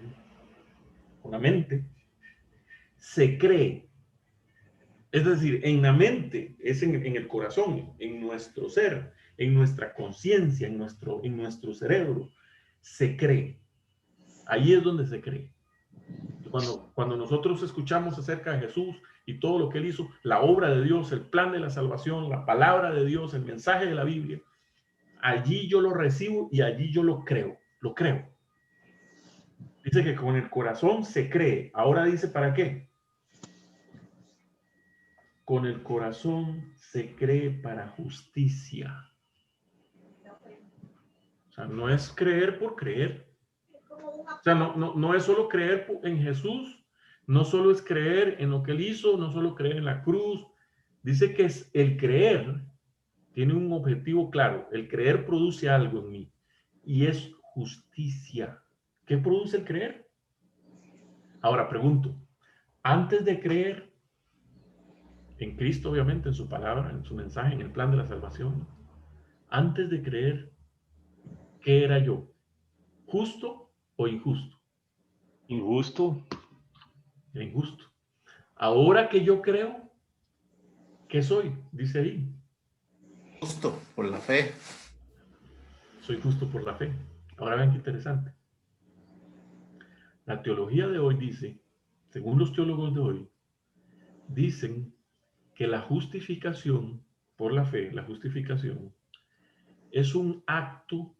con la mente, se cree. Es decir, en la mente, es en el corazón, en nuestro ser, en nuestra conciencia, en nuestro cerebro, se cree. Ahí es donde se cree. Cuando nosotros escuchamos acerca de Jesús y todo lo que Él hizo, la obra de Dios, el plan de la salvación, la palabra de Dios, el mensaje de la Biblia, allí yo lo recibo y allí yo lo creo. Lo creo. Dice que con el corazón se cree. Ahora dice, ¿para qué? Con el corazón se cree para justicia. O sea, no es creer por creer. O sea, no es solo creer en Jesús, no solo es creer en lo que Él hizo, no solo creer en la cruz. Dice que es el creer tiene un objetivo claro. El creer produce algo en mí y es justicia. ¿Qué produce el creer? Ahora pregunto, antes de creer en Cristo, obviamente, en su palabra, en su mensaje, en el plan de la salvación, antes de creer, ¿qué era yo? ¿Justo o injusto? Injusto. Injusto. Ahora que yo creo, ¿qué soy? Dice ahí. Justo por la fe. Soy justo por la fe. Ahora ven qué interesante. La teología de hoy dice, según los teólogos de hoy, dicen que la justificación por la fe, la justificación, es un acto,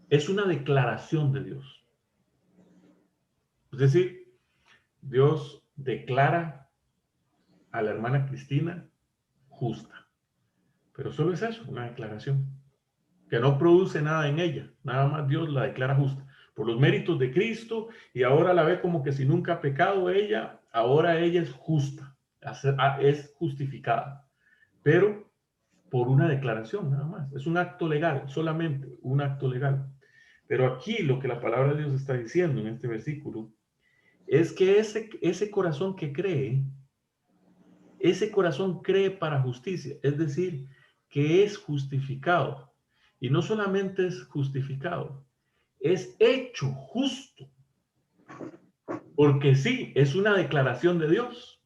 es una declaración de Dios. Es decir, Dios declara a la hermana Cristina justa. Pero solo es eso, una declaración, que no produce nada en ella. Nada más Dios la declara justa. Por los méritos de Cristo, y ahora la ve como que si nunca ha pecado ella, ahora ella es justa, es justificada. Pero por una declaración, nada más. Es un acto legal, solamente un acto legal. Pero aquí lo que la palabra de Dios está diciendo en este versículo es que ese corazón que cree, ese corazón cree para justicia, es decir, que es justificado. Y no solamente es justificado, es hecho justo. Porque sí, es una declaración de Dios.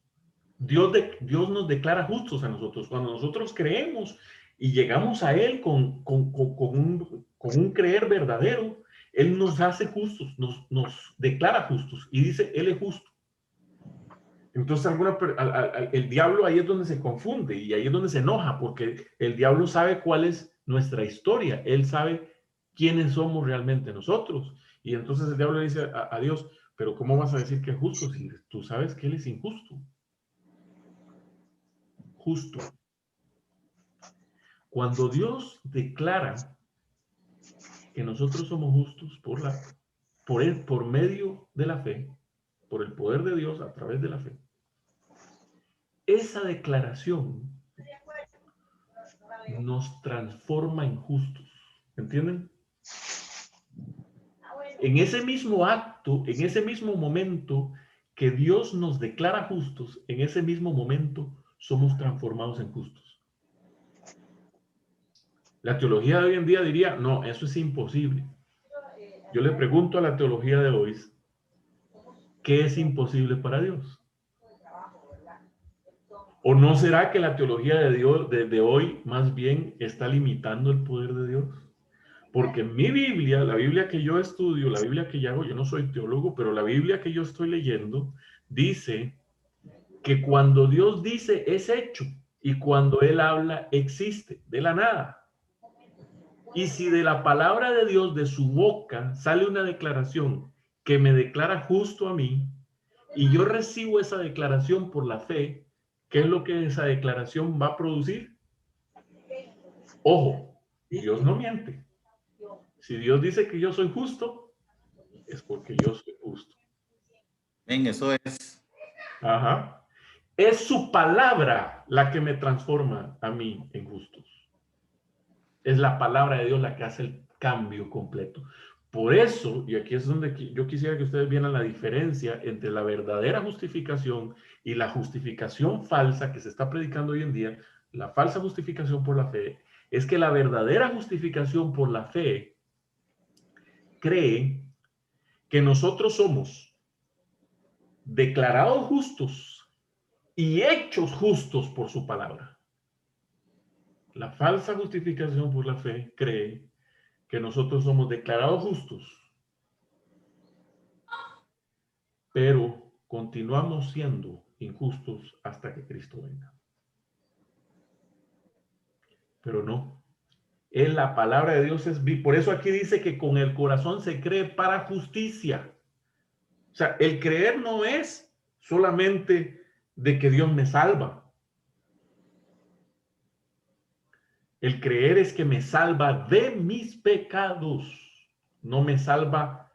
Dios nos declara justos a nosotros. Cuando nosotros creemos y llegamos a Él con un creer verdadero, Él nos hace justos, nos declara justos y dice, Él es justo. Entonces el diablo ahí es donde se confunde y ahí es donde se enoja, porque el diablo sabe cuál es nuestra historia, él sabe quiénes somos realmente nosotros. Y entonces el diablo le dice a Dios, pero ¿cómo vas a decir que es justo si tú sabes que Él es injusto? Justo. Cuando Dios declara que nosotros somos justos por medio de la fe, por el poder de Dios a través de la fe, esa declaración nos transforma en justos. ¿Entienden? En ese mismo acto, en ese mismo momento que Dios nos declara justos, en ese mismo momento somos transformados en justos. La teología de hoy en día diría, no, eso es imposible. Yo le pregunto a la teología de hoy, ¿qué es imposible para Dios? ¿O no será que la teología de Dios de hoy más bien está limitando el poder de Dios? Porque mi Biblia, la Biblia que yo estudio, la Biblia que yo hago, yo no soy teólogo, pero la Biblia que yo estoy leyendo dice que cuando Dios dice es hecho y cuando Él habla existe de la nada. Y si de la palabra de Dios, de su boca, sale una declaración que me declara justo a mí y yo recibo esa declaración por la fe, ¿qué es lo que esa declaración va a producir? Ojo, Dios no miente. Si Dios dice que yo soy justo, es porque yo soy justo. Ven, eso es. Ajá. Es su palabra la que me transforma a mí en justos. Es la palabra de Dios la que hace el cambio completo. Por eso, y aquí es donde yo quisiera que ustedes vieran la diferencia entre la verdadera justificación y la justificación falsa que se está predicando hoy en día, la falsa justificación por la fe, es que la verdadera justificación por la fe cree que nosotros somos declarados justos y hechos justos por su palabra. La falsa justificación por la fe cree que nosotros somos declarados justos, pero continuamos siendo injustos hasta que Cristo venga. Pero no. Es la palabra de Dios es por eso aquí dice que con el corazón se cree para justicia. O sea, el creer no es solamente de que Dios me salva. El creer es que me salva de mis pecados, no me salva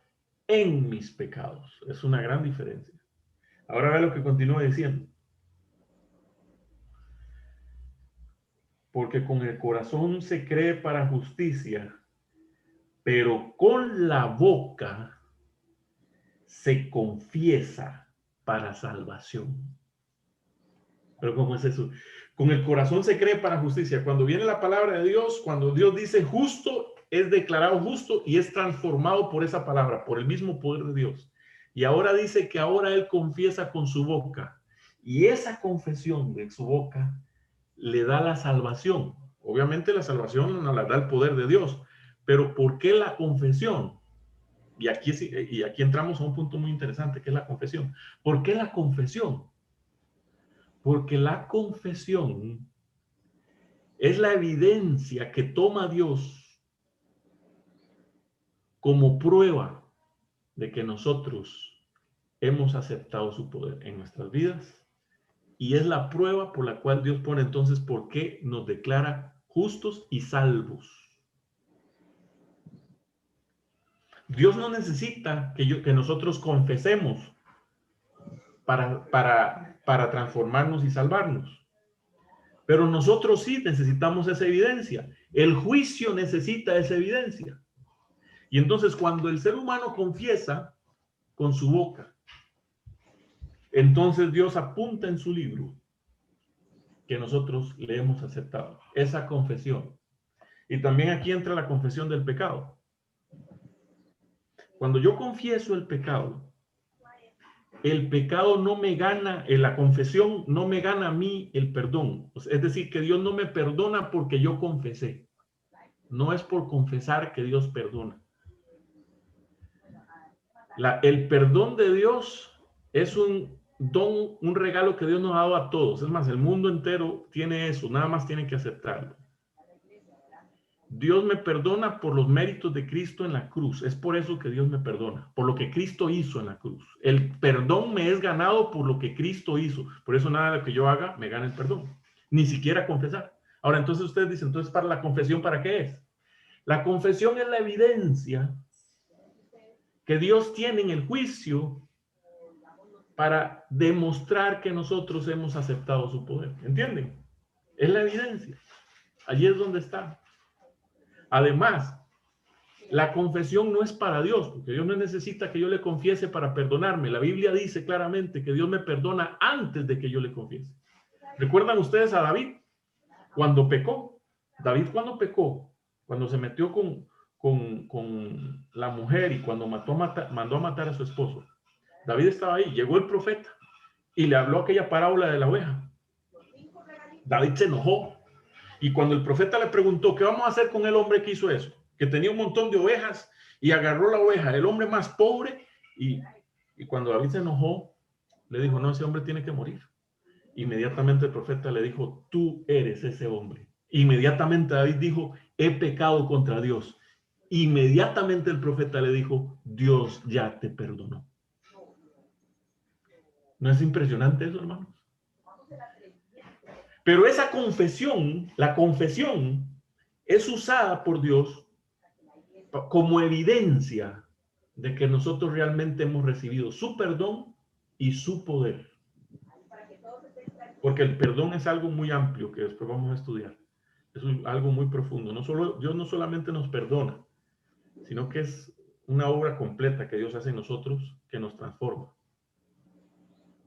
en mis pecados. Es una gran diferencia. Ahora ve lo que continúa diciendo. Porque con el corazón se cree para justicia, pero con la boca se confiesa para salvación. Pero ¿cómo es eso? Con el corazón se cree para justicia. Cuando viene la palabra de Dios, cuando Dios dice justo, es declarado justo y es transformado por esa palabra, por el mismo poder de Dios. Y ahora dice que ahora él confiesa con su boca. Y esa confesión de su boca le da la salvación. Obviamente la salvación nos la da el poder de Dios. Pero ¿por qué la confesión? Y aquí entramos a un punto muy interesante, que es la confesión. ¿Por qué la confesión? Porque la confesión es la evidencia que toma Dios como prueba de que nosotros hemos aceptado su poder en nuestras vidas. Y es la prueba por la cual Dios pone entonces por qué nos declara justos y salvos. Dios no necesita que nosotros confesemos para transformarnos y salvarnos. Pero nosotros sí necesitamos esa evidencia. El juicio necesita esa evidencia. Y entonces cuando el ser humano confiesa con su boca, entonces Dios apunta en su libro que nosotros le hemos aceptado. Esa confesión. Y también aquí entra la confesión del pecado. Cuando yo confieso el pecado no me gana, en la confesión no me gana a mí el perdón. Es decir, que Dios no me perdona porque yo confesé. No es por confesar que Dios perdona. El perdón de Dios es un don, un regalo que Dios nos ha dado a todos. Es más, el mundo entero tiene eso, nada más tienen que aceptarlo. Dios me perdona por los méritos de Cristo en la cruz. Es por eso que Dios me perdona, por lo que Cristo hizo en la cruz. El perdón me es ganado por lo que Cristo hizo. Por eso nada de lo que yo haga me gana el perdón. Ni siquiera confesar. Ahora, entonces ustedes dicen, entonces para la confesión, ¿para qué es? La confesión es la evidencia que Dios tiene en el juicio para demostrar que nosotros hemos aceptado su poder. ¿Entienden? Es la evidencia. Allí es donde está. Además, la confesión no es para Dios, porque Dios no necesita que yo le confiese para perdonarme. La Biblia dice claramente que Dios me perdona antes de que yo le confiese. ¿Recuerdan ustedes a David cuando pecó? David cuando pecó, cuando se metió con la mujer y cuando mandó a matar a su esposo. David estaba ahí, llegó el profeta y le habló aquella parábola de la oveja. David se enojó. Y cuando el profeta le preguntó, ¿qué vamos a hacer con el hombre que hizo eso? Que tenía un montón de ovejas y agarró la oveja, el hombre más pobre. Y cuando David se enojó, le dijo, no, ese hombre tiene que morir. Inmediatamente el profeta le dijo, tú eres ese hombre. Inmediatamente David dijo, he pecado contra Dios. Inmediatamente el profeta le dijo, Dios ya te perdonó. ¿No es impresionante eso, hermanos? Pero esa confesión, la confesión, es usada por Dios como evidencia de que nosotros realmente hemos recibido su perdón y su poder. Porque el perdón es algo muy amplio que después vamos a estudiar. Es algo muy profundo. Dios no solamente nos perdona, sino que es una obra completa que Dios hace en nosotros que nos transforma.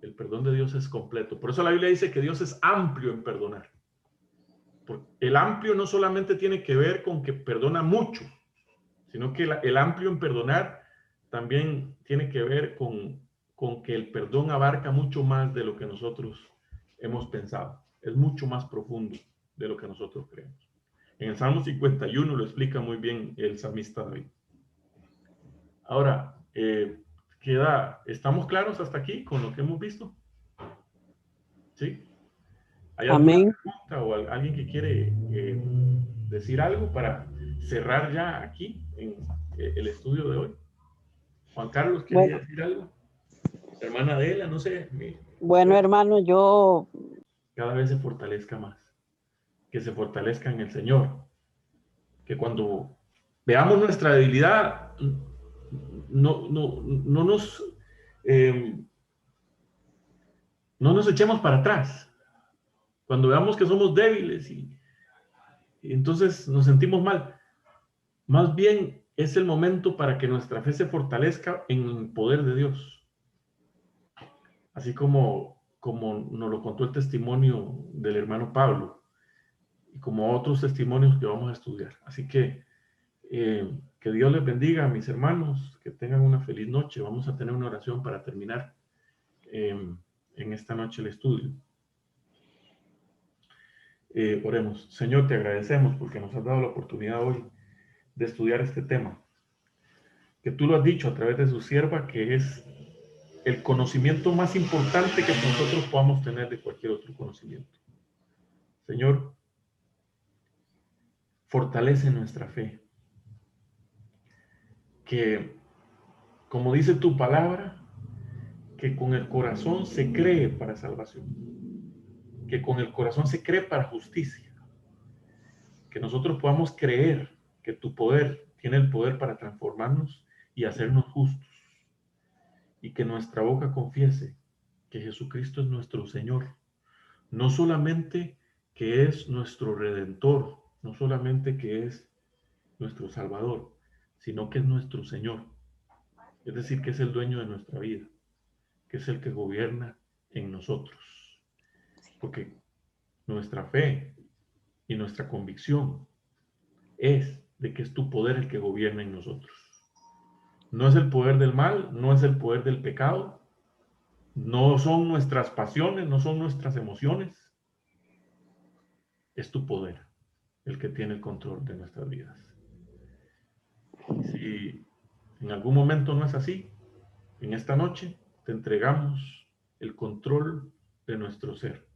El perdón de Dios es completo. Por eso la Biblia dice que Dios es amplio en perdonar. El amplio no solamente tiene que ver con que perdona mucho, sino que el amplio en perdonar también tiene que ver con con que el perdón abarca mucho más de lo que nosotros hemos pensado. Es mucho más profundo de lo que nosotros creemos. En el Salmo 51 lo explica muy bien el salmista David. Ahora, ¿estamos claros hasta aquí con lo que hemos visto? ¿Sí? ¿Hay alguna pregunta o alguien que quiere decir algo para cerrar ya aquí en el estudio de hoy? Juan Carlos, ¿quería decir algo? Hermana Adela, no sé. Bueno, hermano, yo... Cada vez se fortalezca más. Que se fortalezca en el Señor. Que cuando veamos nuestra debilidad, no nos echemos para atrás. Cuando veamos que somos débiles y entonces nos sentimos mal, más bien es el momento para que nuestra fe se fortalezca en el poder de Dios. Así como nos lo contó el testimonio del hermano Pablo y como otros testimonios que vamos a estudiar. Así que Dios les bendiga a mis hermanos, que tengan una feliz noche. Vamos a tener una oración para terminar en esta noche el estudio. Oremos. Señor, te agradecemos porque nos has dado la oportunidad hoy de estudiar este tema. Que tú lo has dicho a través de su sierva, que es el conocimiento más importante que nosotros podamos tener de cualquier otro conocimiento. Señor, fortalece nuestra fe. Que, como dice tu palabra, que con el corazón se cree para salvación. Que con el corazón se cree para justicia. Que nosotros podamos creer que tu poder tiene el poder para transformarnos y hacernos justos. Y que nuestra boca confiese que Jesucristo es nuestro Señor. No solamente que es nuestro Redentor, no solamente que es nuestro Salvador, sino que es nuestro Señor. Es decir, que es el dueño de nuestra vida, que es el que gobierna en nosotros. Porque nuestra fe y nuestra convicción es de que es tu poder el que gobierna en nosotros. No es el poder del mal, no es el poder del pecado, no son nuestras pasiones, no son nuestras emociones. Es tu poder el que tiene el control de nuestras vidas. Si en algún momento no es así, en esta noche te entregamos el control de nuestro ser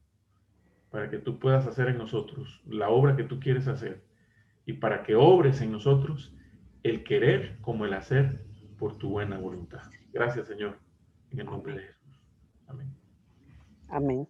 para que tú puedas hacer en nosotros la obra que tú quieres hacer y para que obres en nosotros el querer como el hacer por tu buena voluntad. Gracias, Señor, en el nombre de Jesús. Amén. Amén.